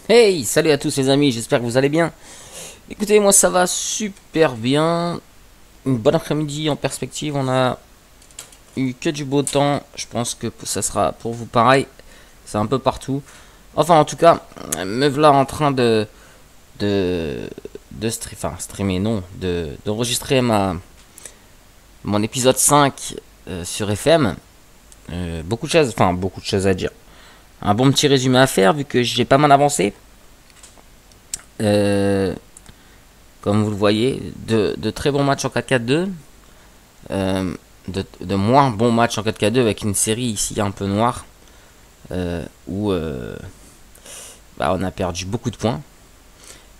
Hey, salut à tous les amis, j'espère que vous allez bien. Écoutez, moi ça va super bien. Une bonne après-midi en perspective, on a eu que du beau temps. Je pense que ça sera pour vous pareil. C'est un peu partout. Enfin, en tout cas, me voilà en train de, streamer, non, d'enregistrer mon épisode 5 sur FM. Beaucoup de choses à dire. Un bon petit résumé à faire vu que j'ai pas mal avancé. Euh, Comme vous le voyez, de très bons matchs en 4-4-2, de moins bons matchs en 4-4-2 avec une série ici un peu noire où on a perdu beaucoup de points.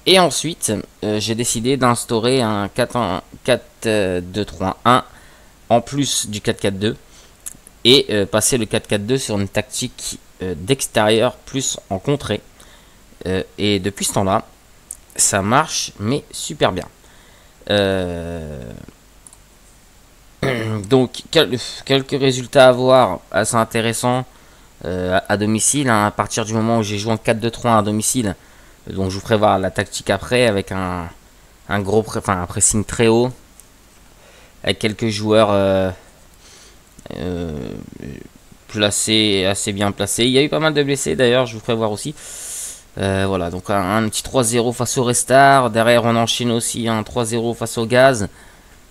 Et ensuite, j'ai décidé d'instaurer un 4-2-3-1 en plus du 4-4-2 et passer le 4-4-2 sur une tactique d'extérieur plus en contrée. Et depuis ce temps-là, ça marche mais super bien. Euh, donc quelques résultats à voir assez intéressants à domicile, hein, à partir du moment où j'ai joué en 4-2-3 à domicile. Donc je vous ferai voir la tactique après avec un pressing très haut avec quelques joueurs euh, placés, assez bien placés. Il y a eu pas mal de blessés d'ailleurs, je vous ferai voir aussi. Voilà, donc un petit 3-0 face au Restart. Derrière, on enchaîne aussi un 3-0 face au Gaz.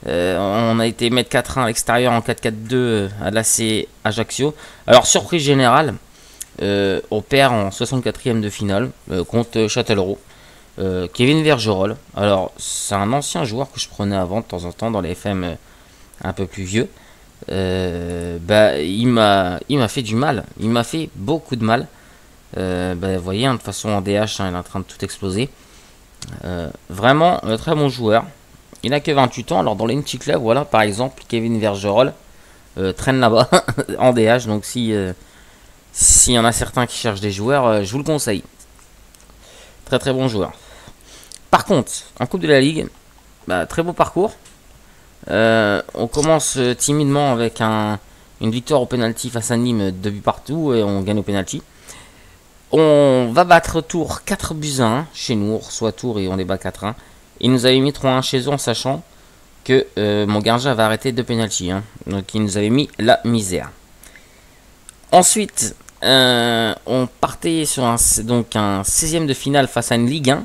On a été mettre 4-1 à l'extérieur en 4-4-2 à l'AC Ajaccio. Alors, surprise générale, on perd en 64e de finale contre Châtellerault. Kevin Vergerol. Alors, c'est un ancien joueur que je prenais avant de temps en temps dans les FM un peu plus vieux. Il m'a fait du mal. Il m'a fait beaucoup de mal. Vous voyez, hein, de toute façon en DH, hein, il est en train de tout exploser. Vraiment, très bon joueur. Il n'a que 28 ans. Alors, dans les petits clubs, voilà, par exemple, Kevin Vergerol traîne là-bas en DH. Donc, s'il y en a certains qui cherchent des joueurs, je vous le conseille. Très très bon joueur. Par contre, en Coupe de la Ligue, très beau parcours. On commence timidement avec une victoire au penalty face à Nîmes, 2 buts partout, et on gagne au penalty. On va battre Tours 4 buts à 1 chez nous, on reçoit Tours et on les bat 4-1. Ils nous avaient mis 3-1 chez eux en sachant que mon gardien avait arrêté 2 penalty. Hein. Donc ils nous avaient mis la misère. Ensuite, on partait sur un 16e de finale face à une Ligue 1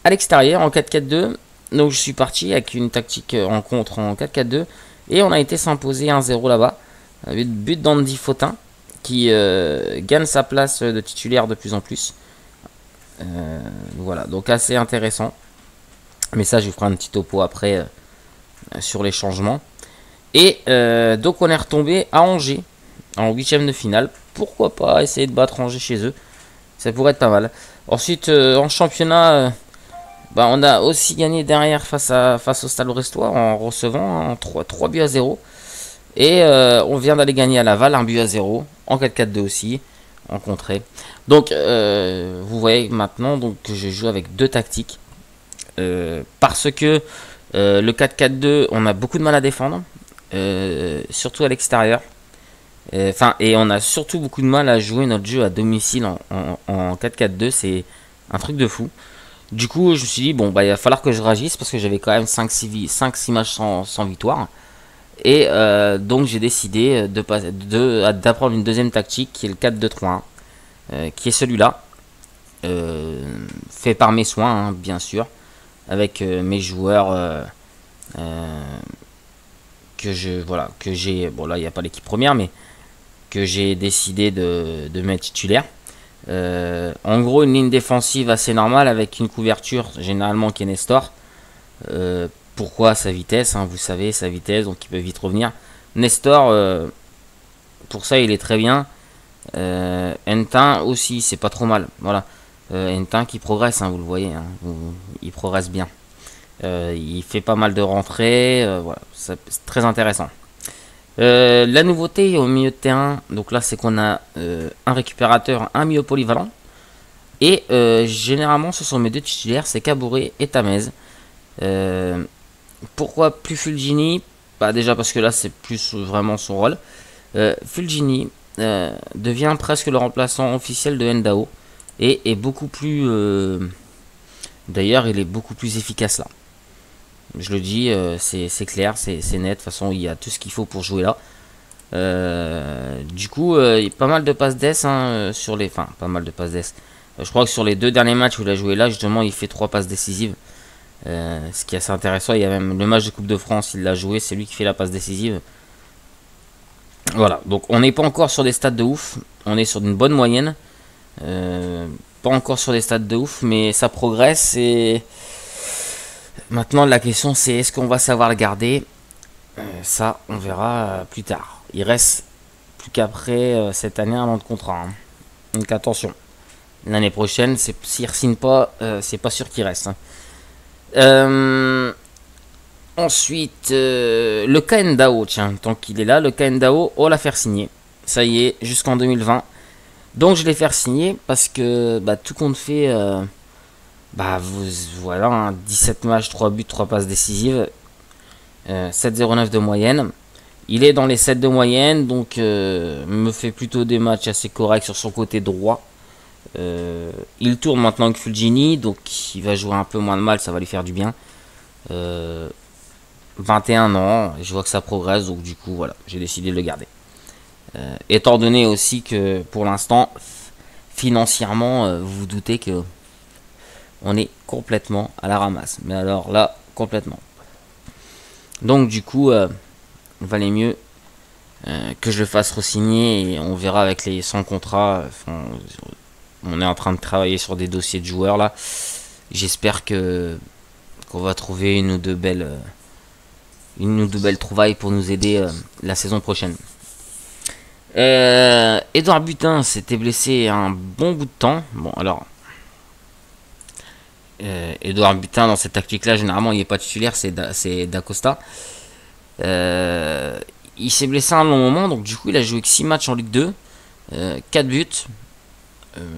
à l'extérieur en 4-4-2. Donc je suis parti avec une tactique rencontre en 4-4-2 et on a été s'imposer 1-0 là-bas. But d'Andy Fautin qui gagne sa place de titulaire de plus en plus. Voilà, donc assez intéressant. Mais ça, je vous ferai un petit topo après sur les changements. Et donc on est retombé à Angers en 8ème de finale. Pourquoi pas essayer de battre Angers chez eux. Ça pourrait être pas mal. Ensuite, en championnat, on a aussi gagné derrière face au Stade Brestois en recevant hein, 3 buts à 0. Et on vient d'aller gagner à Laval 1 but à 0 en 4-4-2 aussi en contrée. Donc vous voyez maintenant donc, que je joue avec deux tactiques. Parce que le 4-4-2 on a beaucoup de mal à défendre. Surtout à l'extérieur. Et on a surtout beaucoup de mal à jouer notre jeu à domicile en 4-4-2. C'est un truc de fou. Du coup je me suis dit bon il va falloir que je réagisse parce que j'avais quand même 5-6 matchs sans victoire. Et donc j'ai décidé d'apprendre une deuxième tactique qui est le 4-2-3-1, qui est celui-là, fait par mes soins, hein, bien sûr, avec mes joueurs que j'ai, bon là il n'y a pas l'équipe première, mais que j'ai décidé de mettre titulaire. En gros une ligne défensive assez normale avec une couverture généralement qui est Nestor. Pourquoi sa vitesse, hein, vous savez, sa vitesse, donc il peut vite revenir. Nestor, pour ça, il est très bien. Ntin aussi, c'est pas trop mal. Voilà. Ntin qui progresse, hein, vous le voyez, hein, il progresse bien. Il fait pas mal de rentrées, voilà, c'est très intéressant. La nouveauté au milieu de terrain, donc là, c'est qu'on a un récupérateur, un milieu polyvalent. Et généralement, ce sont mes deux titulaires, c'est Caboret et Tamez. Pourquoi plus Fulgini? Déjà parce que là c'est plus vraiment son rôle. Fulgini devient presque le remplaçant officiel de Ndao. et est beaucoup plus... D'ailleurs, il est beaucoup plus efficace là. Je le dis, c'est clair, c'est net. De toute façon, il y a tout ce qu'il faut pour jouer là. Du coup, il y a pas mal de passes d'ess hein, sur les... Enfin, pas mal de passes d'ess. Je crois que sur les 2 derniers matchs où il a joué là, justement, il fait 3 passes décisives. Ce qui est assez intéressant. Il y a même le match de Coupe de France, il l'a joué, c'est lui qui fait la passe décisive. Voilà, donc on n'est pas encore sur des stats de ouf. On est sur une bonne moyenne. Pas encore sur des stats de ouf, mais ça progresse. Et maintenant, la question c'est est-ce qu'on va savoir le garder. Ça, on verra plus tard. Il reste plus qu'après cette année un an de contrat. Hein. Donc attention. L'année prochaine, s'il ne re-signe pas, c'est pas sûr qu'il reste. Hein. Ensuite, le KNDAO, tiens, tant qu'il est là, le KNDAO, on l'a fait signer. Ça y est, jusqu'en 2020. Donc je l'ai fait signer parce que bah, tout compte fait, voilà, hein, 17 matchs, 3 buts, 3 passes décisives, 7,09 de moyenne. Il est dans les 7 de moyenne, donc me fait plutôt des matchs assez corrects sur son côté droit. Il tourne maintenant avec Fulgini, donc il va jouer un peu moins de mal, ça va lui faire du bien. 21 ans, je vois que ça progresse, donc du coup voilà, j'ai décidé de le garder. Étant donné aussi que pour l'instant, financièrement, vous vous doutez que on est complètement à la ramasse. Mais alors là, complètement. Donc du coup, il valait mieux que je le fasse re-signer et on verra avec les 100 contrats. On est en train de travailler sur des dossiers de joueurs là. J'espère qu'on va trouver une ou deux belles trouvailles pour nous aider la saison prochaine. Edouard Butin s'était blessé un bon bout de temps. Bon alors, Edouard Butin dans cette tactique là généralement il n'est pas titulaire, c'est Dacosta. Il s'est blessé un long moment, donc du coup il a joué que 6 matchs en Ligue 2, 4 buts,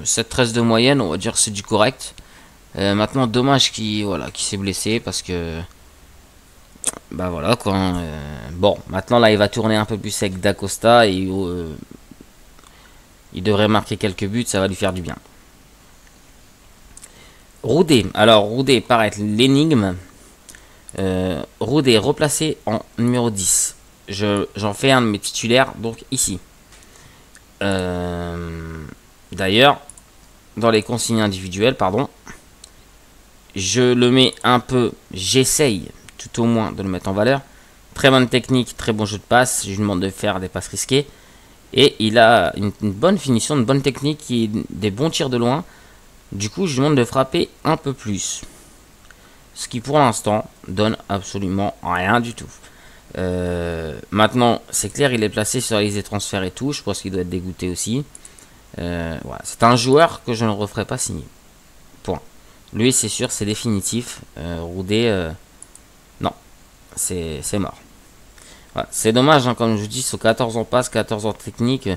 7-13 de moyenne, on va dire que c'est du correct. Maintenant dommage qu'il s'est blessé parce que bah voilà quoi. Bon, maintenant là il va tourner un peu plus avec Dacosta et il devrait marquer quelques buts, ça va lui faire du bien. Roudet, alors Roudet paraît être l'énigme. Roudet replacé en numéro 10. J'en fais un de mes titulaires, donc ici. D'ailleurs, dans les consignes individuelles, pardon, je le mets un peu, j'essaye tout au moins de le mettre en valeur. Très bonne technique, très bon jeu de passe. Je lui demande de faire des passes risquées. Et il a une bonne finition, une bonne technique et des bons tirs de loin. Du coup, je lui demande de frapper un peu plus. Ce qui pour l'instant donne absolument rien du tout. Maintenant, c'est clair, il est placé sur les transferts et tout. Je pense qu'il doit être dégoûté aussi. Voilà. C'est un joueur que je ne referai pas signer. Point. Lui, c'est sûr, c'est définitif. Roudet, non, c'est mort. Voilà. C'est dommage, hein, comme je dis, sur 14 ans passe, 14 ans technique.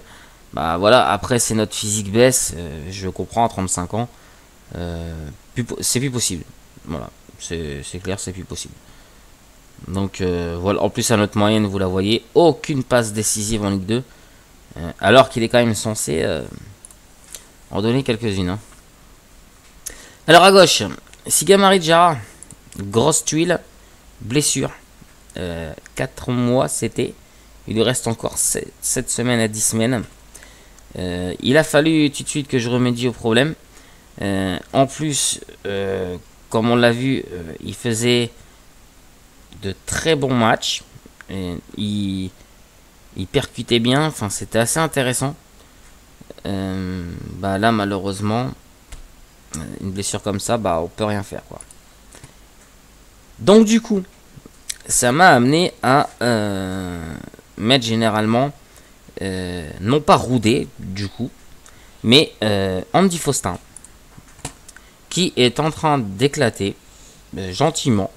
Bah voilà, après, c'est notre physique baisse. Je comprends, à 35 ans. C'est plus possible. Voilà, c'est clair, c'est plus possible. Donc voilà, en plus à notre moyenne, vous la voyez, aucune passe décisive en Ligue 2. Alors qu'il est quand même censé en donner quelques-unes. Hein. Alors à gauche, Sigamari Djara, grosse tuile, blessure. 4 mois c'était. Il lui reste encore 7 semaines à 10 semaines. Il a fallu tout de suite que je remédie au problème. En plus, comme on l'a vu, il faisait de très bons matchs. Il percutait bien. Enfin, c'était assez intéressant. Bah là, malheureusement, une blessure comme ça, bah on peut rien faire quoi. Donc du coup, ça m'a amené à mettre généralement non pas Roudet du coup, mais Andy Faustin, qui est en train d'éclater gentiment,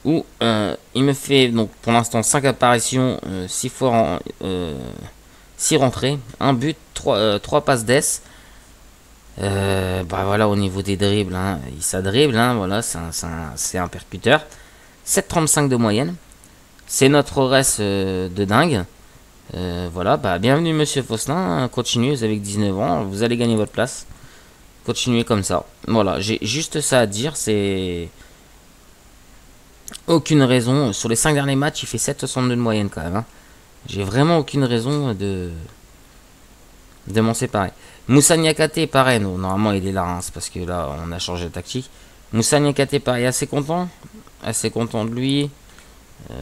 où il me fait donc pour l'instant 5 apparitions, 6 fois 6 rentrées, 1 but, 3 passes d'ess. Bah voilà, au niveau des dribbles, hein, ça dribble, hein, voilà, c'est un percuteur. 7,35 de moyenne, c'est notre reste de dingue. Voilà, bah bienvenue Monsieur Faustin, continuez, vous avez 19 ans, vous allez gagner votre place. continuer comme ça. Voilà, j'ai juste ça à dire, c'est... Aucune raison. Sur les 5 derniers matchs, il fait 7,62 de moyenne quand même. Hein. J'ai vraiment aucune raison de m'en séparer. Moussa Niakate, pareil, non, normalement il est là, hein, c'est parce que là on a changé de tactique. Moussa Niakate, pareil, assez content de lui. De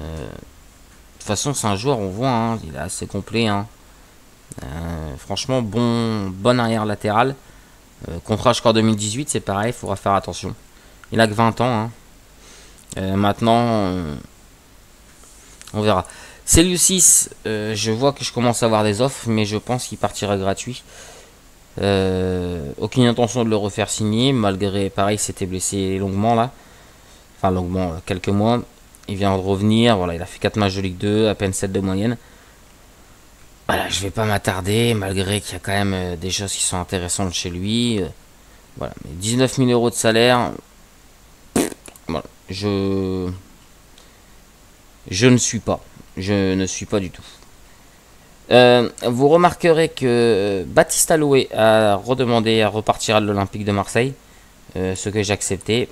toute façon, c'est un joueur, on voit, hein, il est assez complet. Hein. Franchement, bon arrière latéral. Contrat jusqu'en 2018, c'est pareil, il faudra faire attention. Il a que 20 ans. Hein. Maintenant, on verra. Celiusis, je vois que je commence à avoir des offres, mais je pense qu'il partira gratuit. Aucune intention de le refaire signer, malgré, pareil, il s'était blessé longuement là. Enfin, longuement, quelques mois. Il vient de revenir, voilà, il a fait 4 matchs de Ligue 2, à peine 7 de moyenne. Voilà, je vais pas m'attarder, malgré qu'il y a quand même des choses qui sont intéressantes chez lui. Voilà, mais 19 000 euros de salaire, voilà, je ne suis pas. Je ne suis pas du tout. Vous remarquerez que Baptiste Aloé a redemandé à repartir à l'Olympique de Marseille, ce que j'ai accepté,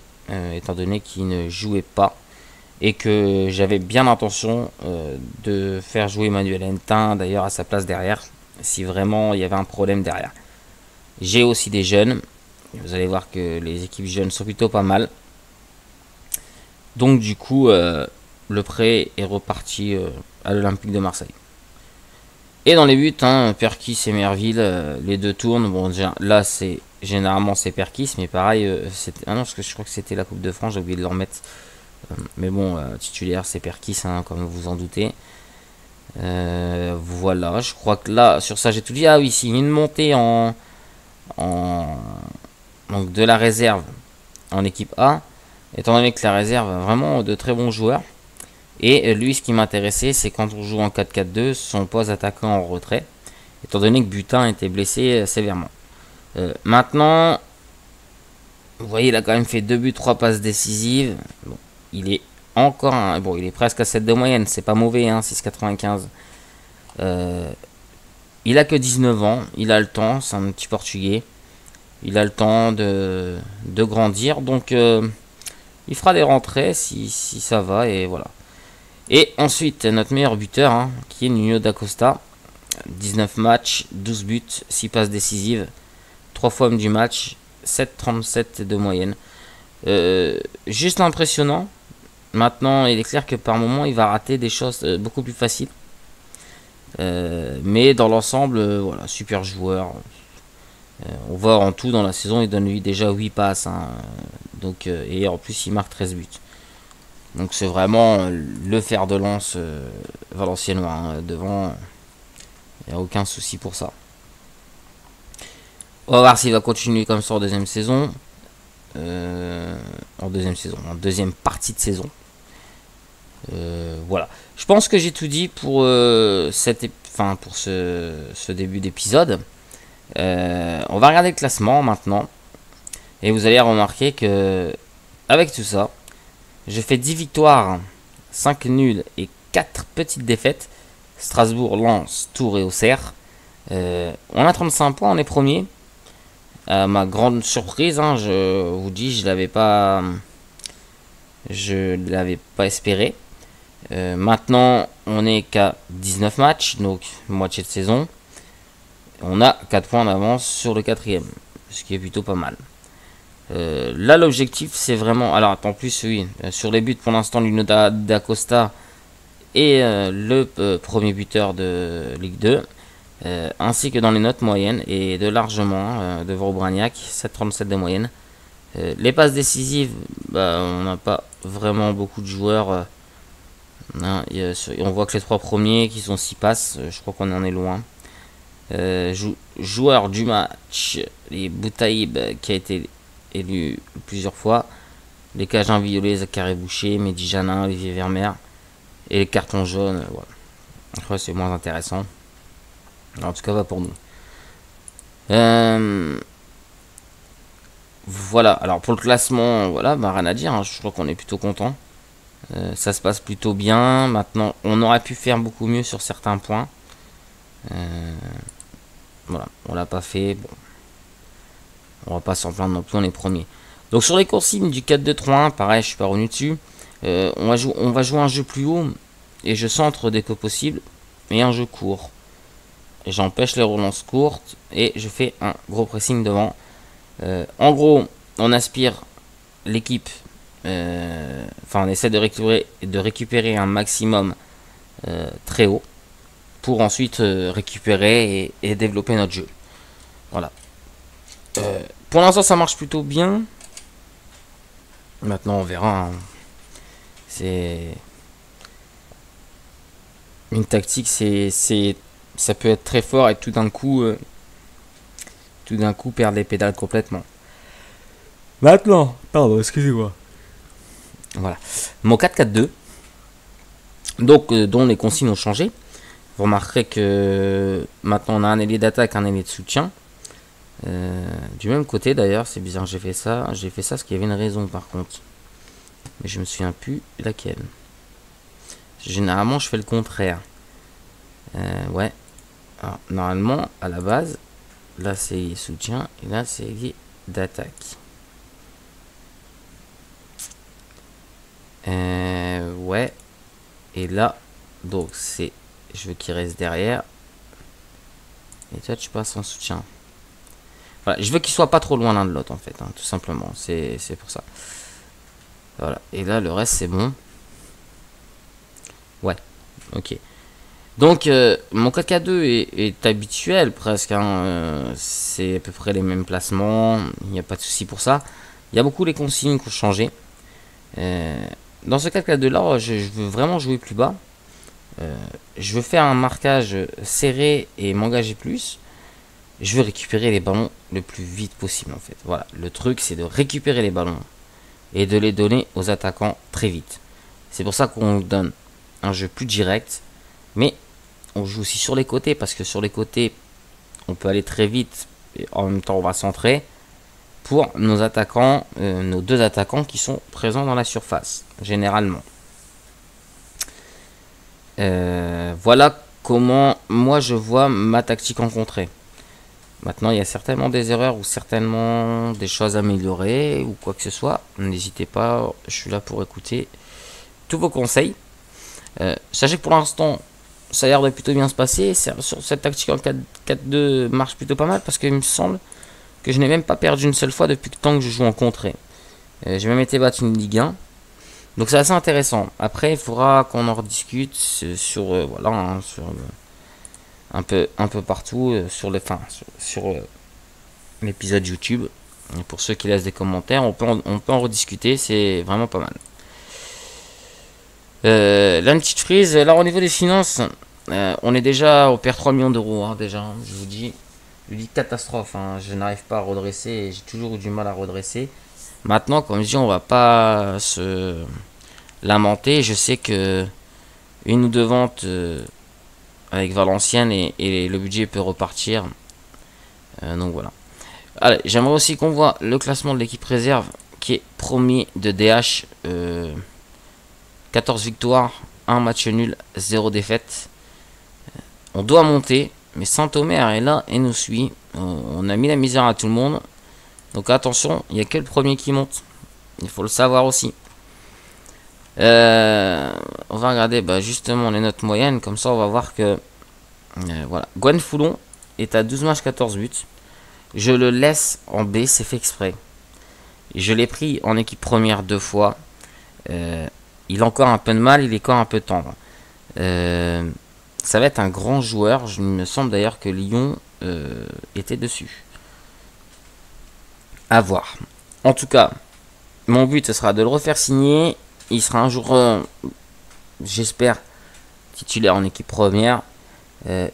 étant donné qu'il ne jouait pas, et que j'avais bien l'intention de faire jouer Manuel Hentin, d'ailleurs à sa place derrière, si vraiment il y avait un problème derrière. J'ai aussi des jeunes, vous allez voir que les équipes jeunes sont plutôt pas mal. Donc du coup, le prêt est reparti à l'Olympique de Marseille. Et dans les buts, hein, Perkis et Merville, les deux tournent. Bon, déjà, là, généralement c'est Perkis, mais pareil, ah non, parce que je crois que c'était la Coupe de France, j'ai oublié de le remettre. Mais bon, titulaire, c'est Perkis, hein, comme vous en doutez. Voilà, je crois que là, sur ça, j'ai tout dit. Ah oui, c'est une montée donc de la réserve en équipe A, étant donné que la réserve a vraiment de très bons joueurs. Et lui, ce qui m'intéressait, c'est quand on joue en 4-4-2, son poste attaquant en retrait, étant donné que Butin était blessé sévèrement. Maintenant, vous voyez, il a quand même fait 2 buts, 3 passes décisives. Bon, il est encore bon, il est presque à 7 de moyenne, c'est pas mauvais, hein, 6,95. Il a que 19 ans, il a le temps, c'est un petit Portugais. Il a le temps de grandir, donc il fera des rentrées si ça va, et voilà. Et ensuite, notre meilleur buteur, hein, qui est Nuno da Costa. 19 matchs, 12 buts, 6 passes décisives, 3 fois homme du match, 7,37 de moyenne. Juste impressionnant. Maintenant, il est clair que par moment, il va rater des choses beaucoup plus faciles. Mais dans l'ensemble, voilà, super joueur. On voit en tout dans la saison, il donne lui déjà 8 passes. Hein, donc, et en plus, il marque 13 buts. Donc c'est vraiment le fer de lance valenciennois. Hein, devant, il n'y a aucun souci pour ça. On va voir s'il va continuer comme ça en deuxième saison. En deuxième partie de saison. Voilà. Je pense que j'ai tout dit pour pour ce début d'épisode. On va regarder le classement maintenant. Et vous allez remarquer que avec tout ça, je fais 10 victoires, 5 nuls et 4 petites défaites. Strasbourg, Lens, Tours et Auxerre. On a 35 points, on est premier. Ma grande surprise, hein, je vous dis, je l'avais pas espéré. Maintenant, on est qu'à 19 matchs, donc moitié de saison. On a 4 points d'avance sur le 4ème, ce qui est plutôt pas mal. Là, l'objectif, c'est vraiment... Alors, en plus, oui, sur les buts, pour l'instant, Nuno da Costa est le premier buteur de Ligue 2. Ainsi que dans les notes moyennes, et de largement devant Obraniak, 7,37 de moyenne. Les passes décisives, on n'a pas vraiment beaucoup de joueurs. Hein, on voit que les 3 premiers qui sont 6 passes, je crois qu'on en est loin. Joueur du match, les Boutaïb qui a été élu plusieurs fois, les Cajuns violets, Zachary Boucher, Mehdi Janin, Olivier Vermeer, et les cartons jaunes, voilà. Après, c'est moins intéressant. En tout cas, va pour nous. Voilà, alors pour le classement, voilà, rien à dire, hein, je crois qu'on est plutôt content. Ça se passe plutôt bien. Maintenant, on aurait pu faire beaucoup mieux sur certains points. Voilà, on l'a pas fait. Bon. On va pas s'en plaindre non plus, on est premier. Donc sur les consignes du 4-2-3-1, pareil, je suis pas revenu dessus. On va jouer un jeu plus haut et je centre dès que possible et un jeu court. Et j'empêche les relances courtes et je fais un gros pressing devant. En gros, on aspire l'équipe, on essaie de récupérer un maximum très haut pour ensuite récupérer et développer notre jeu. Voilà. Pour l'instant, ça marche plutôt bien. Maintenant, on verra. Hein. C'est une tactique, ça peut être très fort et tout d'un coup perdre les pédales complètement. Maintenant, pardon, excusez-moi. Voilà. Mon 4-4-2, donc dont les consignes ont changé. Vous remarquerez que maintenant on a un ailier d'attaque, un ailier de soutien. Du même côté d'ailleurs, c'est bizarre, j'ai fait ça parce qu'il y avait une raison par contre. Mais je me souviens plus laquelle. Généralement je fais le contraire. Ouais. Alors, normalement, à la base, là c'est soutien et là c'est d'attaque. Ouais. Et là, donc c'est, je veux qu'il reste derrière. Et toi tu passes en soutien. Voilà, je veux qu'il soit pas trop loin l'un de l'autre en fait, hein, tout simplement. C'est pour ça. Voilà. Et là le reste c'est bon. Ouais. Ok. Donc mon 4K2 est habituel presque. Hein, c'est à peu près les mêmes placements. Il n'y a pas de souci pour ça. Il y a beaucoup les consignes qui ont changé. Dans ce 4K2 là, je veux vraiment jouer plus bas. Je veux faire un marquage serré et m'engager plus. Je veux récupérer les ballons le plus vite possible en fait. Voilà, le truc c'est de récupérer les ballons et de les donner aux attaquants très vite. C'est pour ça qu'on donne un jeu plus direct, mais on joue aussi sur les côtés parce que sur les côtés on peut aller très vite et en même temps on va centrer pour nos attaquants, nos deux attaquants qui sont présents dans la surface généralement. Voilà comment moi je vois ma tactique en contrée. Maintenant, il y a certainement des erreurs ou certainement des choses à améliorer ou quoi que ce soit. N'hésitez pas, je suis là pour écouter tous vos conseils. Sachez que pour l'instant, ça a l'air de plutôt bien se passer. Sur cette tactique en 4-4-2 marche plutôt pas mal parce qu'il me semble que je n'ai même pas perdu une seule fois depuis le temps que je joue en contrée. J'ai même été battu une Ligue 1. Donc c'est assez intéressant. Après, il faudra qu'on en rediscute sur voilà, hein, sur un peu partout sur l'épisode YouTube. Et pour ceux qui laissent des commentaires, on peut en rediscuter, c'est vraiment pas mal. Là une petite frise, là au niveau des finances, on est déjà, on perd 3 millions d'euros hein, déjà, hein, je vous dis catastrophe, hein, je n'arrive pas à redresser, et j'ai toujours eu du mal à redresser. Maintenant, comme je dis, on va pas se lamenter, je sais que une ou deux ventes avec Valenciennes et le budget peut repartir. Donc voilà. Allez, j'aimerais aussi qu'on voit le classement de l'équipe réserve qui est premier de DH. 14 victoires, 1 match nul, 0 défaite. On doit monter, mais Saint-Omer est là et nous suit. On a mis la misère à tout le monde. Donc attention, il n'y a que le premier qui monte. Il faut le savoir aussi. On va regarder justement les notes moyennes. Comme ça, on va voir que voilà. Gwen Foulon est à 12 matchs, 14 buts. Je le laisse en B, c'est fait exprès. Je l'ai pris en équipe première 2 fois. Il a encore un peu de mal, il est encore un peu tendre. Ça va être un grand joueur. Il me semble d'ailleurs que Lyon était dessus. À voir. En tout cas, mon but ce sera de le refaire signer. Il sera un jour, j'espère, titulaire en équipe première.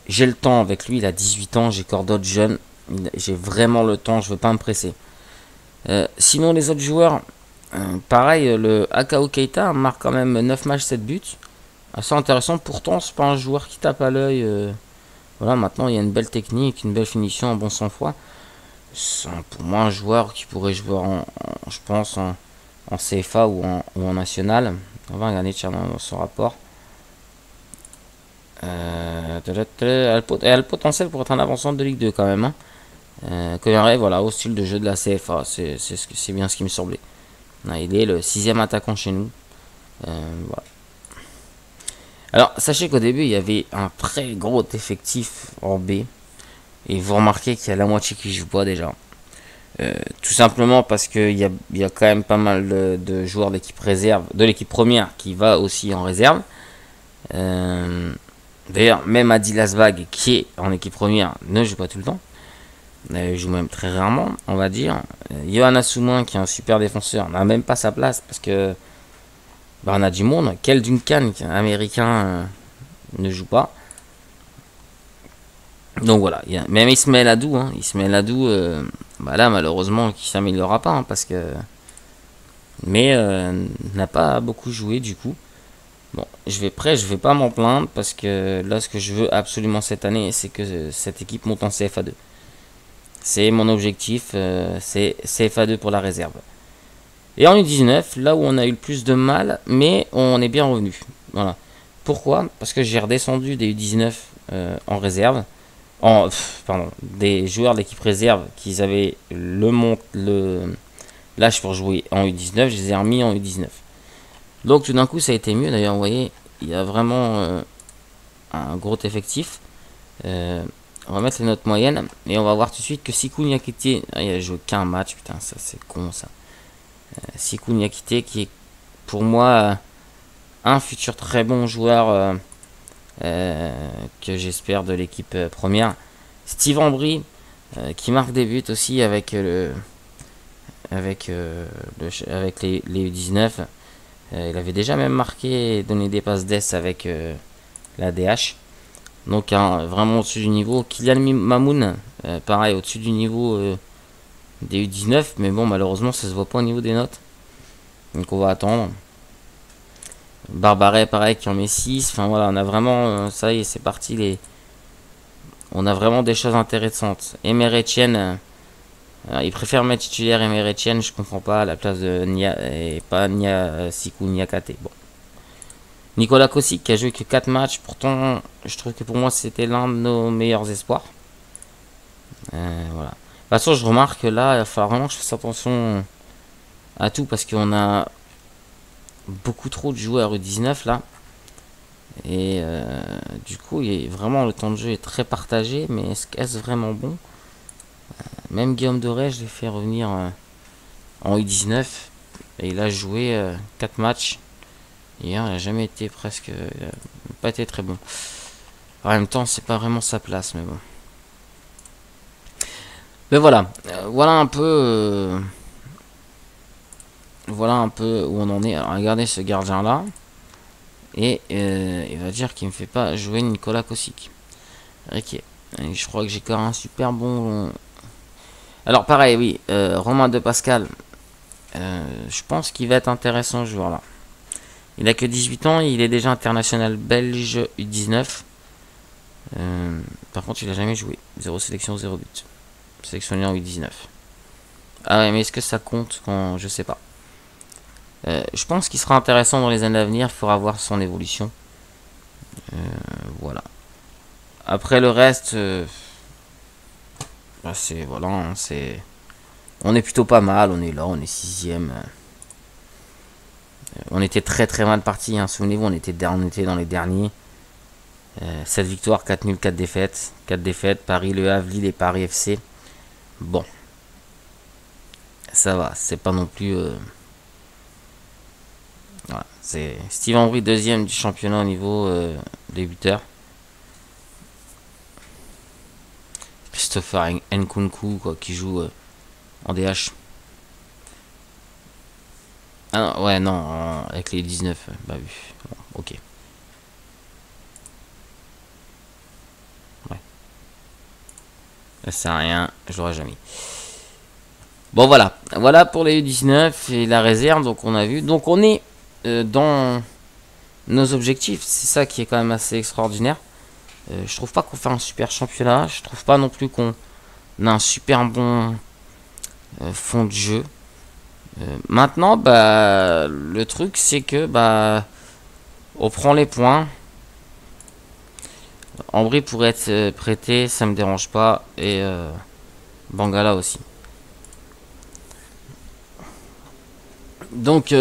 J'ai le temps avec lui, il a 18 ans, j'ai encore d'autres jeunes. J'ai vraiment le temps, je veux pas me presser. Sinon les autres joueurs, pareil, le Akao Keita marque quand même 9 matchs, 7 buts. Assez intéressant, pourtant c'est pas un joueur qui tape à l'œil. Voilà, maintenant il y a une belle technique, une belle finition, un bon sang-froid. C'est pour moi un joueur qui pourrait jouer je pense en CFA ou en national. On va regarder dans son rapport. Elle a le potentiel pour être un avancement de Ligue 2 quand même. Hein. Conneray, voilà, au style de jeu de la CFA. C'est bien ce qui me semblait. Il est le 6e attaquant chez nous. Voilà. Alors, sachez qu'au début, il y avait un très gros effectif en B. Et vous remarquez qu'il y a la moitié qui joue pas déjà. Tout simplement parce qu'il y a quand même pas mal de joueurs d'équipe réserve, de l'équipe première qui va aussi en réserve. D'ailleurs, même Adi Lasbag, qui est en équipe première, ne joue pas tout le temps. Il joue même très rarement, on va dire. Johan Assoumin, qui est un super défenseur, n'a même pas sa place parce que on a du monde. Quel Duncan, qui est un américain, ne joue pas. Donc voilà, il y a même Ismaël Adou. Ismaël Adou, là malheureusement, qui s'améliorera pas parce que. Mais n'a pas beaucoup joué du coup. Bon, je vais pas m'en plaindre parce que là, ce que je veux absolument cette année, c'est que cette équipe monte en CFA2. C'est mon objectif, c'est CFA2 pour la réserve. Et en U19, là où on a eu le plus de mal, mais on est bien revenu. Voilà. Pourquoi? Parce que j'ai redescendu des U19 en réserve. Pardon, des joueurs de l'équipe réserve qui avaient l'âge pour jouer en U19, je les ai remis en U19. Donc tout d'un coup ça a été mieux. D'ailleurs vous voyez, il y a vraiment un gros effectif. On va mettre les notes moyennes et on va voir tout de suite que Sikou Niakité, il a joué qu'un match, putain ça c'est con ça. Sikou Niakité qui est pour moi un futur très bon joueur que j'espère de l'équipe première. Steve Ambry qui marque des buts aussi avec les U19. Il avait déjà même marqué et donné des passes d'ess avec la DH. Donc vraiment au-dessus du niveau. Kylian Mamoun, pareil au-dessus du niveau des U19. Mais bon malheureusement ça se voit pas au niveau des notes. Donc on va attendre. Barbaret pareil qui en met 6. Enfin voilà, on a vraiment ça y est, c'est parti. On a vraiment des choses intéressantes. Emer Etienne, il préfère mettre titulaire Emer Etienne, je comprends pas, à la place de Nia et pas Sikou Niakate. Bon. Nicolas Kosic qui a joué que 4 matchs, pourtant je trouve que pour moi c'était l'un de nos meilleurs espoirs. Voilà. De toute façon je remarque que là il va falloir vraiment que je fasse attention à tout parce qu'on a beaucoup trop de joueurs U19 là. Et du coup vraiment le temps de jeu est très partagé, mais est-ce vraiment bon? Même Guillaume Doré je l'ai fait revenir en U19 et il a joué 4 matchs. Hier il n'a jamais été il n'a pas été très bon. En même temps c'est pas vraiment sa place, mais bon. Mais voilà, voilà un peu où on en est. Alors, regardez ce gardien là. Et il va dire qu'il me fait pas jouer Nicolas Kosic. Ok. Et je crois que j'ai quand même un super bon. Alors pareil, oui. Romain de Pascal. Je pense qu'il va être intéressant ce joueur là. Il a que 18 ans. Il est déjà international belge U19. Par contre, il a jamais joué. 0 sélection, 0 but. Sélectionné en U19. Ah ouais, mais est-ce que ça compte quand je sais pas. Je pense qu'il sera intéressant dans les années à venir. Il faudra voir son évolution. Voilà. Après le reste, c'est voilà, hein, on est plutôt pas mal. On est là, on est 6ème. On était très très mal parti. Hein, souvenez-vous, on était dans les derniers. 7 victoires, 4 nuls, 4 défaites. 4 défaites. Paris, Le Havre, Lille et Paris FC. Bon, ça va. C'est pas non plus. Voilà, c'est Steve Ambry, 2ème du championnat au niveau des buteurs. Christopher Nkunku quoi, qui joue en DH. Ah non, ouais, non, avec les 19. Bah oui, bon, ok. Ouais. Ça sert à rien, je l'aurais jamais. Bon voilà, voilà pour les U19 et la réserve, donc on a vu. Donc on est dans nos objectifs, c'est ça qui est quand même assez extraordinaire. Je trouve pas qu'on fait un super championnat, je trouve pas non plus qu'on a un super bon fond de jeu. Maintenant, bah, le truc c'est que bah, on prend les points. Ambry pourrait être prêté, ça me dérange pas. Et Bangala aussi. Donc,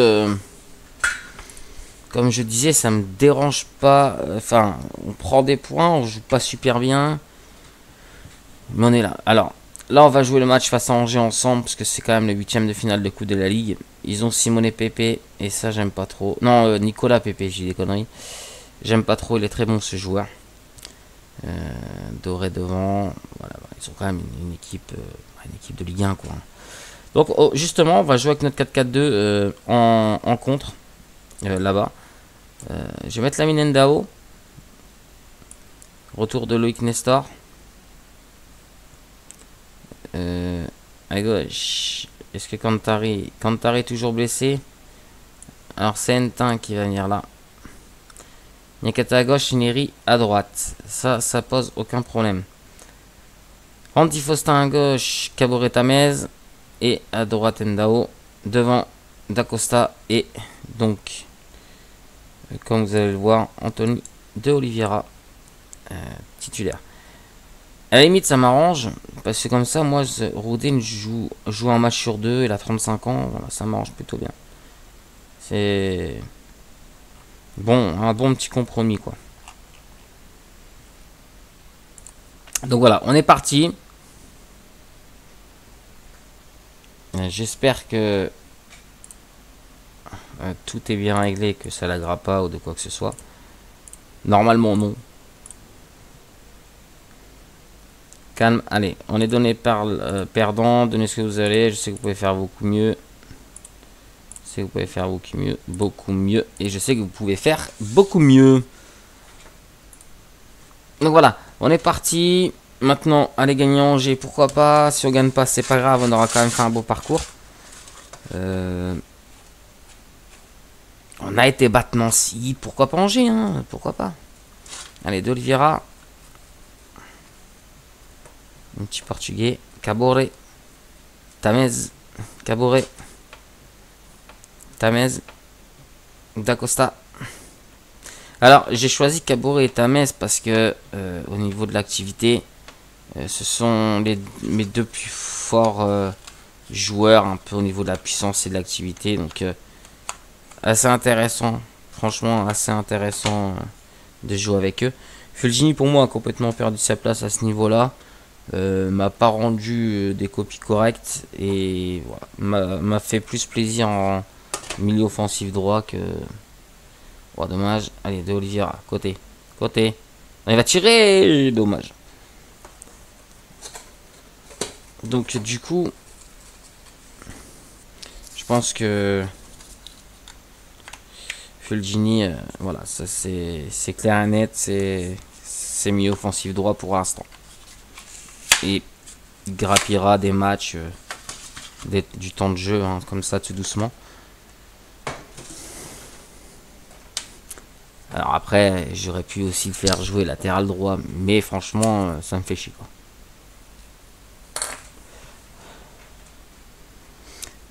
comme je disais, ça me dérange pas. Enfin, on prend des points, on joue pas super bien. Mais on est là. Alors, là, on va jouer le match face à Angers ensemble, parce que c'est quand même le 8ème de finale de Coupe de la Ligue. Ils ont Simone Pepe, et ça, j'aime pas trop. Non, Nicolas Pepe, j'ai des conneries. J'aime pas trop, il est très bon ce joueur. Doré devant. Voilà, ils ont quand même une équipe de Ligue 1, quoi. Donc, justement, on va jouer avec notre 4-4-2 en contre, là-bas. Je vais mettre Lamine Ndao. Retour de Loïc Nestor. À gauche, est-ce que Kantari est toujours blessé? Alors c'est Ntin qui va venir là. Nyakata à gauche, Neri à droite. Ça pose aucun problème. Randy Faustin à gauche, Caboret Tamez. Et à droite Ndao. Devant Dacosta. Et donc, comme vous allez le voir, Anthony de Oliveira titulaire. À la limite, ça m'arrange, parce que comme ça, moi, Rodin joue un match sur 2, il a 35 ans, voilà, ça m'arrange plutôt bien. C'est bon, un bon petit compromis, quoi. Donc voilà, on est parti. J'espère que tout est bien réglé, que ça l'aggravera pas ou de quoi que ce soit. Normalement, non. Calme, allez, on est donné par perdant, donnez ce que vous allez, je sais que vous pouvez faire beaucoup mieux. Je sais que vous pouvez faire beaucoup mieux, et je sais que vous pouvez faire beaucoup mieux. Donc voilà, on est parti. Maintenant, allez gagner Angers, pourquoi pas. Si on gagne pas, c'est pas grave, on aura quand même fait un beau parcours. On a été battre Nancy, pourquoi pas Angers, hein, pourquoi pas. Allez, de Oliveira. Un petit portugais. Caboret. Tamez. Caboret. Tamez. Dacosta. Alors, j'ai choisi Caboret et Tamez parce que au niveau de l'activité, ce sont mes deux plus forts joueurs, un peu au niveau de la puissance et de l'activité. Donc, assez intéressant. Franchement, assez intéressant de jouer avec eux. Fulgini, pour moi, a complètement perdu sa place à ce niveau-là. M'a pas rendu des copies correctes et voilà, m'a fait plus plaisir en milieu offensif droit que dommage. Allez, de Oliveira, côté il va tirer, dommage. Donc du coup, je pense que Fulgini, voilà, ça c'est clair et net, c'est milieu offensif droit pour l'instant. Et il grappillera des matchs, du temps de jeu, hein, comme ça, tout doucement. Alors après, j'aurais pu aussi le faire jouer latéral droit, mais franchement, ça me fait chier, quoi.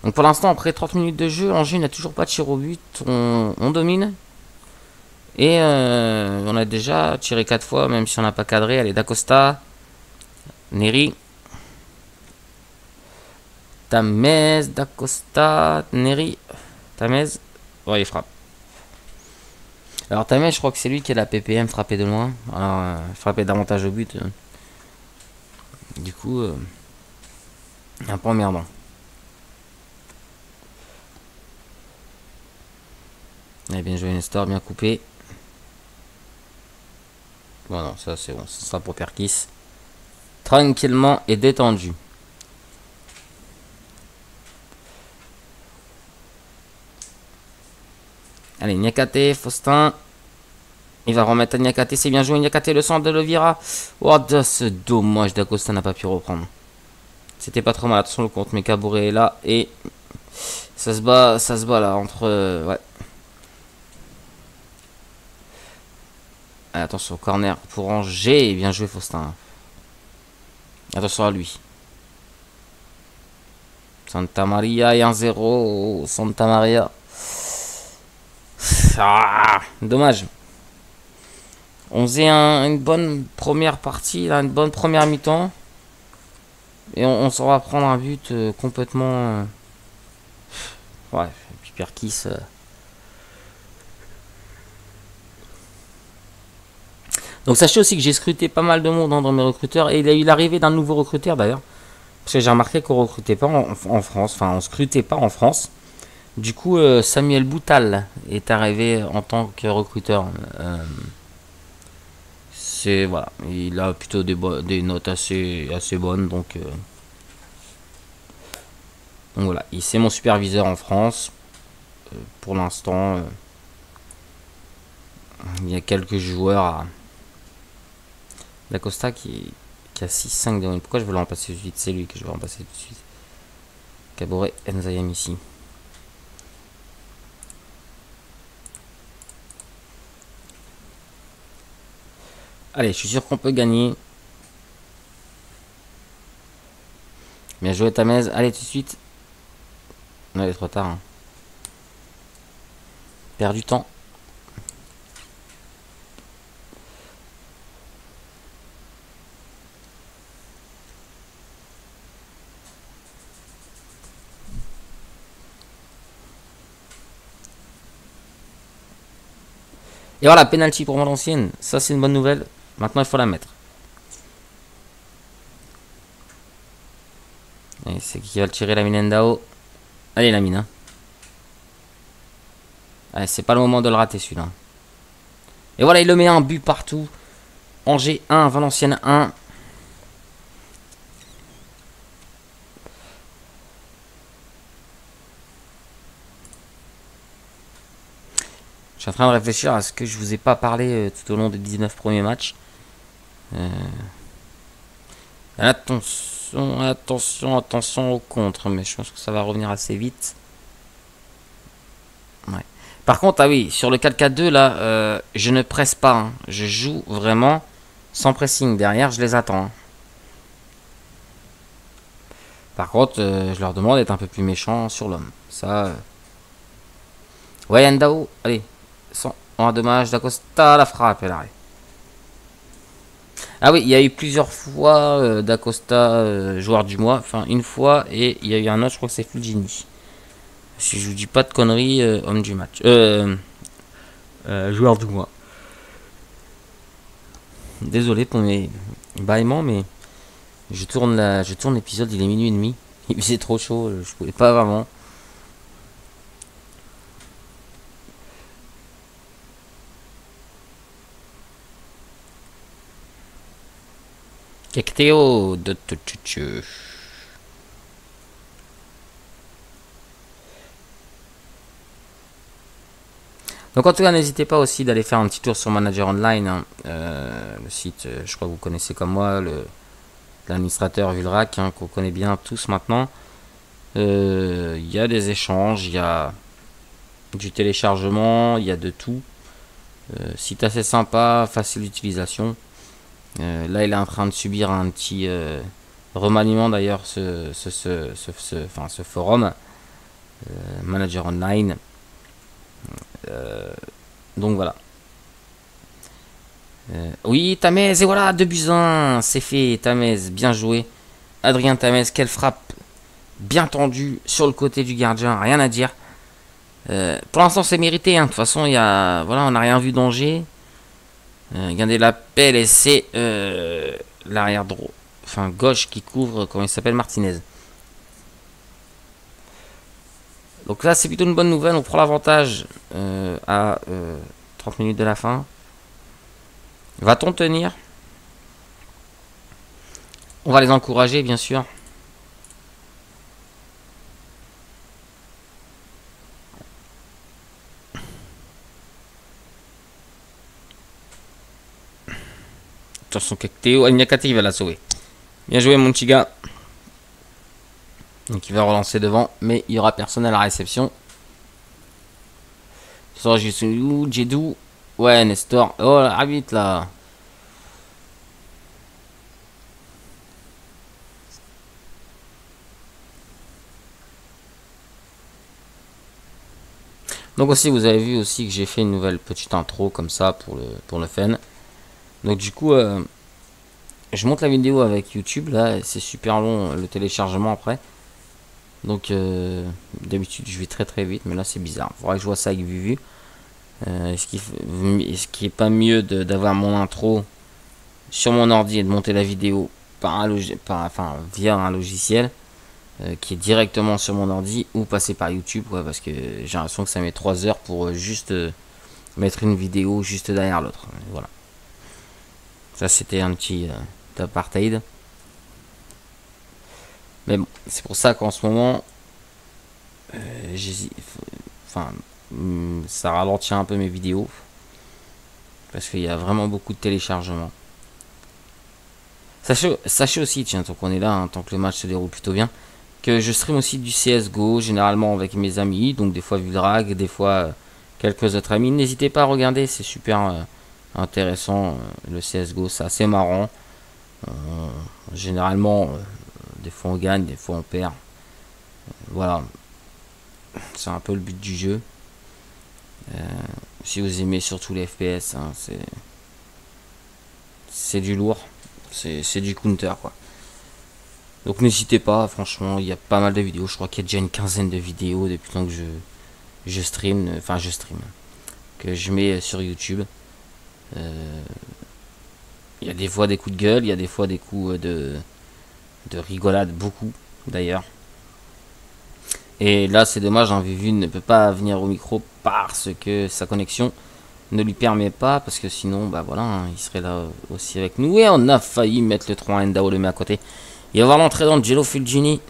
Donc pour l'instant, après 30 minutes de jeu, Angers n'a toujours pas de tir au but, on domine. Et on a déjà tiré 4 fois, même si on n'a pas cadré. Allez, Dacosta, Neri, Tamez, Dacosta, Neri, Tamez. Oh, il frappe. Alors Tamez, je crois que c'est lui qui a la PPM frappé de loin. Alors, frappé davantage au but. Du coup, un peu emmerdant. Eh bien joué Nestor, bien coupé. Bon non, ça c'est bon, ça sera pour Perkis. Tranquillement et détendu. Allez, Niakate, Faustin. Il va remettre à Niakate, c'est bien joué Niakate, le centre de Lovira. Oh, c'est dommage, Dacosta n'a pas pu reprendre. C'était pas trop mal, attention le compte, mais Caboret est là et ça se bat là entre... ouais. Attention, corner pour Angers. Bien joué, Faustin. Attention à lui. Santa Maria et 1-0. Santa Maria. Ah, dommage. On faisait une bonne première partie, là, une bonne première mi-temps. Et on s'en va prendre un but complètement... ouais, et puis Perkis... Donc sachez aussi que j'ai scruté pas mal de monde dans mes recruteurs. Et il y a eu l'arrivée d'un nouveau recruteur d'ailleurs. Parce que j'ai remarqué qu'on recrutait pas en France. Enfin, on scrutait pas en France. Du coup, Samuel Boutal est arrivé en tant que recruteur. C'est voilà, il a plutôt des notes assez bonnes. Donc voilà, c'est mon superviseur en France. Pour l'instant, il y a quelques joueurs à D'Acosta qui a 6-5 de moyenne. Pourquoi je veux le remplacer tout de suite? C'est lui que je veux remplacer tout de suite. Kabore Nzayam ici. Allez, je suis sûr qu'on peut gagner. Bien joué Tamez. Allez tout de suite. Non, il est trop tard. Hein. Perds du temps. Et voilà, penalty pour Valenciennes. Ça, c'est une bonne nouvelle. Maintenant, il faut la mettre. Et c'est qui va le tirer, la mine Ndao. Allez, la mine. Hein. Allez, c'est pas le moment de le rater, celui-là. Et voilà, il le met un but partout. Angers 1, Valenciennes 1. Je suis en train de réfléchir à ce que je vous ai pas parlé tout au long des 19 premiers matchs. Attention, attention, attention au contre. Mais je pense que ça va revenir assez vite. Ouais. Par contre, ah oui, sur le 4-4-2, là, je ne presse pas. Hein. Je joue vraiment sans pressing. Derrière, je les attends. Hein. Par contre, je leur demande d'être un peu plus méchant sur l'homme. Ça... Ouais, Ndao, allez. Sans... Oh, dommage, d'Acosta, la frappe, elle arrive. Ah oui, il y a eu plusieurs fois d'Acosta, joueur du mois. Enfin, une fois, et il y a eu un autre, je crois que c'est Fulgini. Si je vous dis pas de conneries, homme du match. Joueur du mois. Désolé pour mes bâillements, mais je tourne l'épisode, il est minuit et demi. Il faisait trop chaud, je pouvais pas vraiment. Kektéo de Tututu. Donc en tout cas, n'hésitez pas aussi d'aller faire un petit tour sur Manager Online. Hein. Le site, je crois que vous connaissez comme moi, l'administrateur Vulrac, hein, qu'on connaît bien tous maintenant. Il y a des échanges, il y a du téléchargement, il y a de tout. Site assez sympa, facile d'utilisation. Là, il est en train de subir un petit remaniement d'ailleurs, ce forum Manager Online. Donc voilà. Oui, Tamez, et voilà, 2-1, c'est fait, Tamez, bien joué. Adrien Tamez, quelle frappe bien tendue sur le côté du gardien, rien à dire. Pour l'instant, c'est mérité, hein. De toute façon, voilà, on n'a rien vu d'Angers. Regardez l'appel et c'est l'arrière droit, enfin gauche qui couvre, comment il s'appelle, Martinez. Donc là, c'est plutôt une bonne nouvelle. On prend l'avantage à 30 minutes de la fin. Va-t-on tenir? On va les encourager, bien sûr. Attention, Théo Agniakate, il va la sauver. Bien joué, mon petit gars. Donc il va relancer devant, mais il y aura personne à la réception. Ça, Jedou. Ouais, Nestor. Oh, arbitre là. Donc aussi, vous avez vu aussi que j'ai fait une nouvelle petite intro comme ça pour le fun. Donc du coup, je monte la vidéo avec YouTube, là, c'est super long le téléchargement après. Donc d'habitude je vais très très vite, mais là c'est bizarre. Faudrait que je vois ça avec Vuvu. Est-ce qui est pas mieux d'avoir mon intro sur mon ordi et de monter la vidéo via un logiciel qui est directement sur mon ordi, ou passer par YouTube, ouais, parce que j'ai l'impression que ça met 3 heures pour juste mettre une vidéo juste derrière l'autre. Voilà. Ça c'était un petit apartheid. Mais bon, c'est pour ça qu'en ce moment, ça ralentit un peu mes vidéos. Parce qu'il y a vraiment beaucoup de téléchargements. Sachez aussi, tiens, tant qu'on est là, hein, tant que le match se déroule plutôt bien, que je stream aussi du CSGO, généralement avec mes amis, donc des fois Vuldrag, des fois quelques autres amis. N'hésitez pas à regarder, c'est super intéressant, le CSGO, c'est assez marrant. Généralement, des fois on gagne, des fois on perd. Voilà, c'est un peu le but du jeu. Si vous aimez surtout les FPS, hein, c'est du lourd, c'est du counter quoi. Donc n'hésitez pas, franchement, il y a pas mal de vidéos. Je crois qu'il y a déjà une quinzaine de vidéos depuis le temps que je stream, que je mets sur YouTube. Il y a des fois des coups de gueule, il y a des fois des coups de rigolade, beaucoup d'ailleurs. Et là c'est dommage, hein, Vuvu ne peut pas venir au micro parce que sa connexion ne lui permet pas, parce que sinon bah voilà, hein, il serait là aussi avec nous. Et on a failli mettre le 3 Ndao, le met à côté. Il va voir l'entrée dans Jello Fulgini,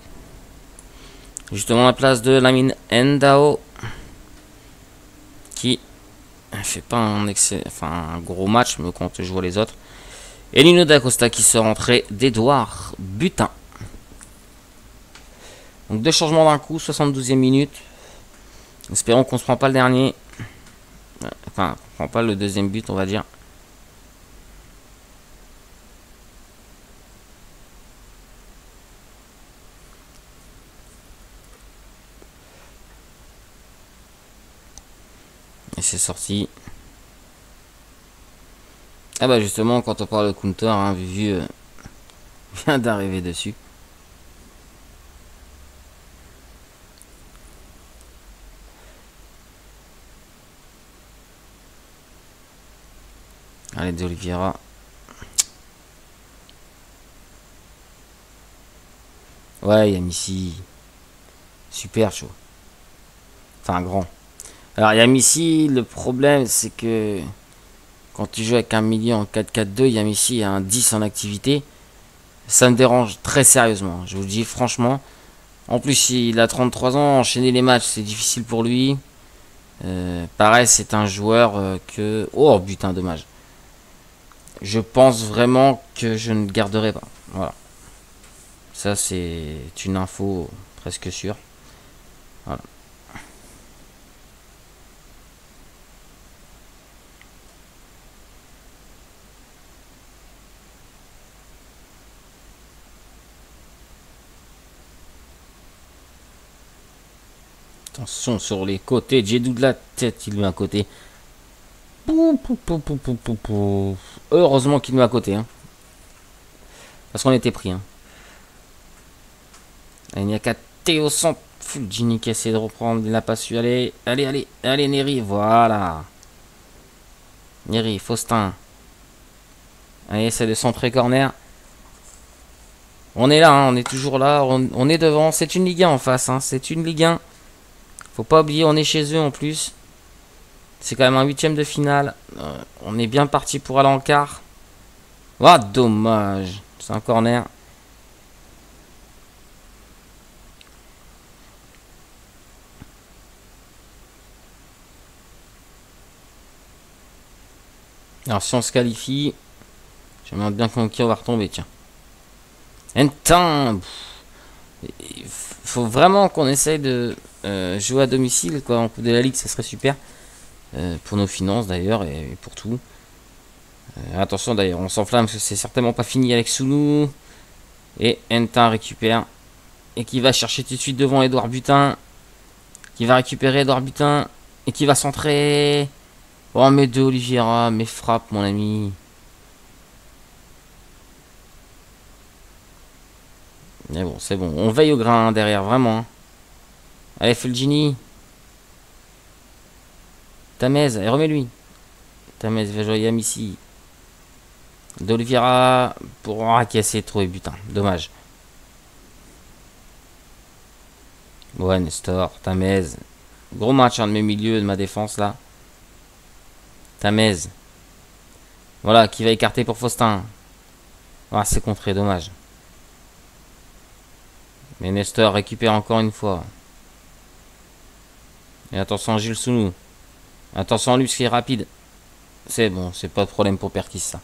justement à la place de Lamine Ndao, qui fait pas un gros match, mais quand je vois les autres. Et Lino d'Acosta qui sort entrée d'Edouard Butin. Donc deux changements d'un coup, 72e minute. Espérons qu'on se prend pas le dernier. Enfin, on prend pas le deuxième but, on va dire. Et c'est sorti. Ah bah justement, quand on parle de counter, hein, Vuvu vient d'arriver dessus. Allez, de Oliveira. Ouais, Yamissi. Super chaud. Enfin, grand. Alors, Yamissi, le problème, c'est que quand tu joues avec un milieu en 4-4-2, Yamissi a un 10 en activité. Ça me dérange très sérieusement. Je vous le dis franchement. En plus, il a 33 ans. Enchaîner les matchs, c'est difficile pour lui. Pareil, c'est un joueur que... Oh, putain, dommage. Je pense vraiment que je ne garderai pas. Voilà. Ça, c'est une info presque sûre. Voilà. Attention sur les côtés. Jedou de la tête, il met à côté. Heureusement qu'il met à côté. Hein. Parce qu'on était pris. Hein. Il n'y a qu'à Théo sans Fulgini qui essaie de reprendre. Il n'a pas su. Allez, allez, allez. Allez, Neri. Voilà. Neri, Faustin. Allez, essaie de centrer corner. On est là, hein, on est toujours là. On est devant. C'est une Ligue 1 en face. Hein, c'est une Ligue 1. Faut pas oublier, on est chez eux en plus. C'est quand même un 8ème de finale. On est bien parti pour aller en quart. Ah, dommage. C'est un corner. Alors si on se qualifie, j'aimerais bien qu'on va retomber, tiens. Entin. Il faut vraiment qu'on essaye de jouer à domicile, quoi. En Coupe de la Ligue, ça serait super. Pour nos finances d'ailleurs et pour tout. Attention d'ailleurs, on s'enflamme parce que c'est certainement pas fini avec Soulou. Et Entin récupère. Et qui va chercher tout de suite devant Edouard Butin. Qui va récupérer Edouard Butin. Et qui va centrer. Oh, mais de Oliveira, mais frappe, mon ami. Mais bon, c'est bon. On veille au grain derrière, vraiment. Hein. Allez, Fulgini. Tamez, allez, remets-lui. Tamez va jouer Yamissi. D'Oliveira pour essayé de trouver butin. Dommage. Ouais, Nestor, Tamez. Gros match, un de mes milieux, de ma défense là. Tamez. Voilà, qui va écarter pour Faustin. Ah, c'est contré, dommage. Mais Nestor récupère encore une fois. Et attention à Jules Sounou. Attention à lui parce qu'il est rapide. C'est bon, c'est pas de problème pour Perkis ça.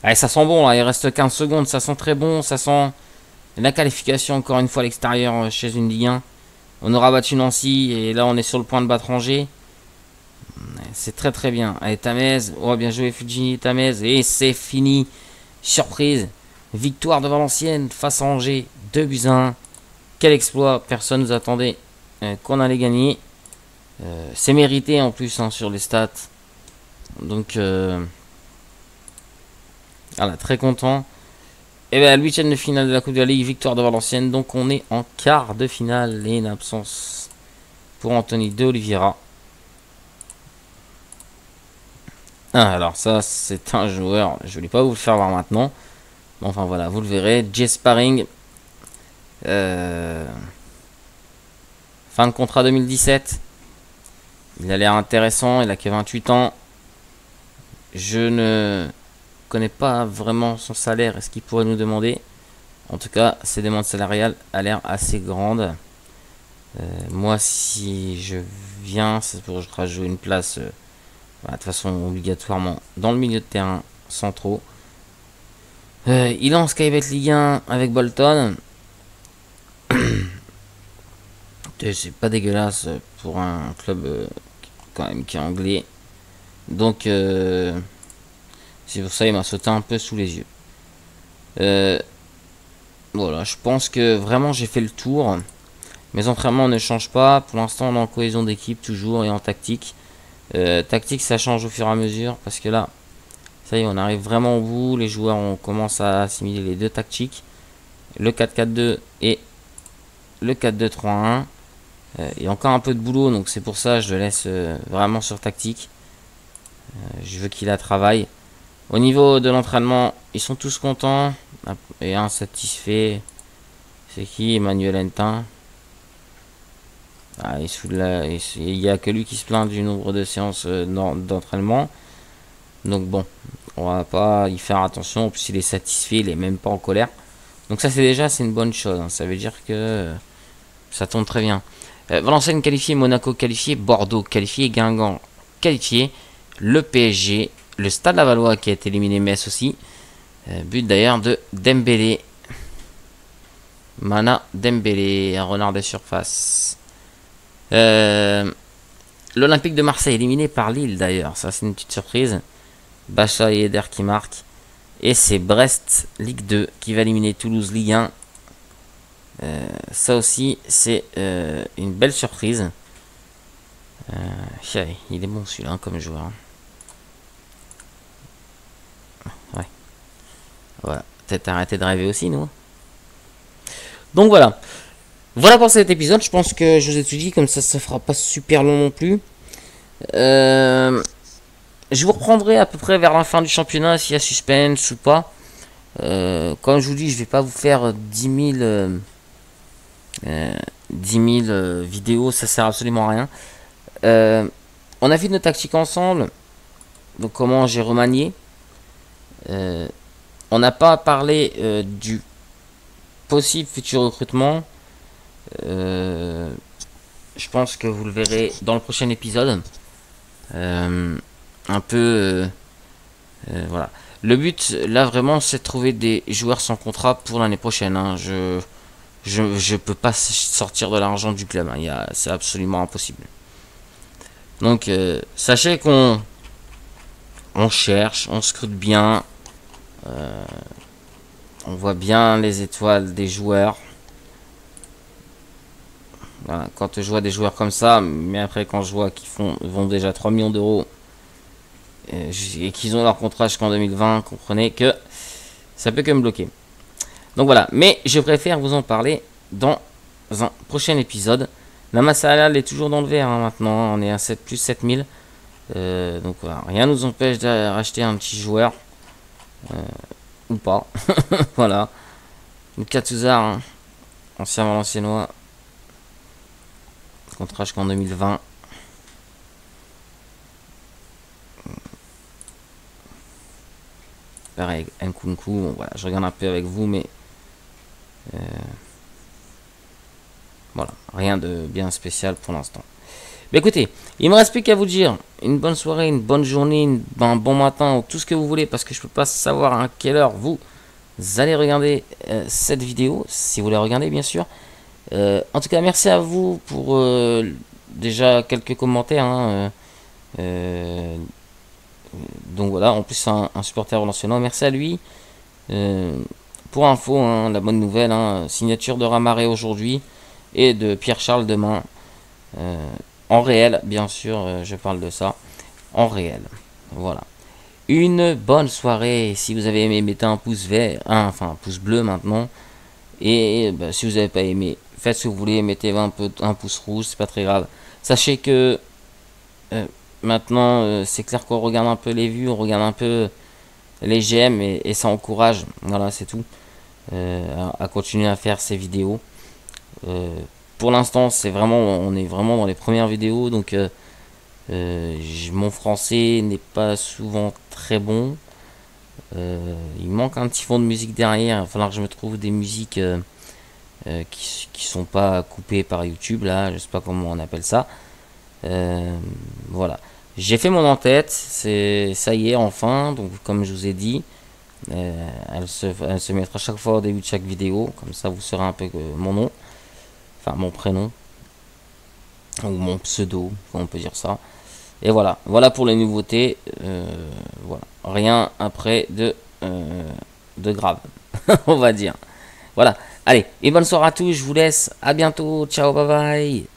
Allez, ça sent bon là, il reste 15 secondes, ça sent très bon, ça sent la qualification encore une fois à l'extérieur chez une Ligue 1. On aura battu Nancy et là on est sur le point de battre Angers. C'est très très bien. Allez, Tamez, oh bien joué Fulgini, Tamez, et c'est fini. Surprise, victoire de Valenciennes face à Angers, 2-1. Quel exploit, personne ne nous attendait qu'on allait gagner. C'est mérité en plus hein, sur les stats. Donc voilà, très content. Et bien, le 8ème de finale de la Coupe de la Ligue, victoire de Valenciennes. Donc on est en quart de finale et une absence pour Anthony de Oliveira. Ah, alors ça, c'est un joueur, je ne voulais pas vous le faire voir maintenant. Bon, enfin voilà, vous le verrez. Jay Sparring. Fin de contrat 2017. Il a l'air intéressant, il a que 28 ans. Je ne connais pas vraiment son salaire et ce qu'il pourrait nous demander. En tout cas, ses demandes salariales a l'air assez grandes. Moi, si je viens, c'est pour jouer une place de toute façon obligatoirement dans le milieu de terrain, sans trop. Il est en Skybet Ligue 1 avec Bolton. C'est pas dégueulasse pour un club quand même qui est anglais. Donc c'est pour ça il m'a sauté un peu sous les yeux. Voilà, je pense que vraiment j'ai fait le tour. Mes entraînements ne changent pas. Pour l'instant on est en cohésion d'équipe toujours et en tactique. Tactique ça change au fur et à mesure parce que là ça y est on arrive vraiment au bout. Les joueurs on commence à assimiler les deux tactiques. Le 4-4-2 et le 4-2-3-1. Il y a encore un peu de boulot donc c'est pour ça que je le laisse vraiment sur tactique. Je veux qu'il la travaille. Au niveau de l'entraînement, ils sont tous contents et insatisfaits. C'est qui? Emmanuel Hentin. Ah, il n'y a que lui qui se plaint du nombre de séances d'entraînement. Donc bon, on va pas y faire attention. En plus, il est satisfait, il est même pas en colère. Donc ça, c'est une bonne chose. Hein. Ça veut dire que ça tombe très bien. Valenciennes qualifié, Monaco qualifié, Bordeaux qualifié, Guingamp qualifié, le PSG, le Stade Lavallois qui a été éliminé, Metz aussi. But d'ailleurs de Dembélé. Mana Dembélé, un renard de surface. L'Olympique de Marseille éliminé par Lille d'ailleurs, ça c'est une petite surprise. Bacha et Eder qui marquent. Et c'est Brest Ligue 2 qui va éliminer Toulouse Ligue 1. Ça aussi c'est une belle surprise. Il est bon celui-là hein, comme joueur. Ouais. Voilà. Peut-être arrêter de rêver aussi nous. Donc voilà. Voilà pour cet épisode. Je pense que je vous ai tout dit comme ça fera pas super long non plus. Je vous reprendrai à peu près vers la fin du championnat s'il y a suspense ou pas. Comme je vous dis, je vais pas vous faire 10 000 vidéos, ça sert absolument à rien. On a fait nos tactiques ensemble, donc comment j'ai remanié. On n'a pas parlé du possible futur recrutement. Je pense que vous le verrez dans le prochain épisode. Un peu voilà. Le but là vraiment c'est de trouver des joueurs sans contrat pour l'année prochaine. Hein. Je peux pas sortir de l'argent du club. Hein. C'est absolument impossible. Donc sachez qu'on cherche, on scrute bien. On voit bien les étoiles des joueurs. Voilà, quand je vois des joueurs comme ça, mais après quand je vois qu'ils vont déjà 3 millions d'euros et qu'ils ont leur contrat jusqu'en 2020, comprenez que ça peut que me bloquer. Donc voilà, mais je préfère vous en parler dans un prochain épisode. La masse salariale est toujours dans le vert maintenant, on est à 7, plus 7000. Donc voilà, rien nous empêche de racheter un petit joueur. Ou pas. Voilà. Lucas Touzard, ancien Valenciennois. Contrat jusqu'en 2020. Pareil, Nkunku, bon, voilà, je regarde un peu avec vous, mais voilà, rien de bien spécial pour l'instant. Mais écoutez, il me reste plus qu'à vous dire une bonne soirée, une bonne journée, un bon matin, tout ce que vous voulez, parce que je peux pas savoir à quelle heure vous allez regarder cette vidéo, si vous la regardez bien sûr. En tout cas, merci à vous pour déjà quelques commentaires. Donc voilà, en plus un supporter valenciennois, merci à lui. Pour info, la bonne nouvelle, signature de Ramaré aujourd'hui et de Pierre-Charles demain. En réel, bien sûr, je parle de ça. En réel. Voilà. Une bonne soirée. Si vous avez aimé, mettez un pouce vert, enfin un pouce bleu maintenant. Et si vous n'avez pas aimé, faites ce que vous voulez, mettez un pouce rouge, c'est pas très grave. Sachez que maintenant, c'est clair qu'on regarde un peu les vues, on regarde un peu les j'aime et ça encourage. Voilà, c'est tout. À continuer à faire ces vidéos. Pour l'instant, on est vraiment dans les premières vidéos, donc mon français n'est pas souvent très bon. Il manque un petit fond de musique derrière. Il va falloir que je me trouve des musiques qui sont pas coupées par YouTube. Là, je sais pas comment on appelle ça. Voilà. J'ai fait mon en-tête. Ça y est, enfin. Donc, comme je vous ai dit, elle se mettra chaque fois au début de chaque vidéo. Comme ça, vous saurez un peu mon nom. Enfin, mon prénom. Ou mon pseudo, on peut dire ça. Et voilà. Voilà pour les nouveautés. Voilà. Rien après de grave. On va dire. Voilà. Allez. Et bonne soirée à tous. Je vous laisse. À bientôt. Ciao. Bye bye.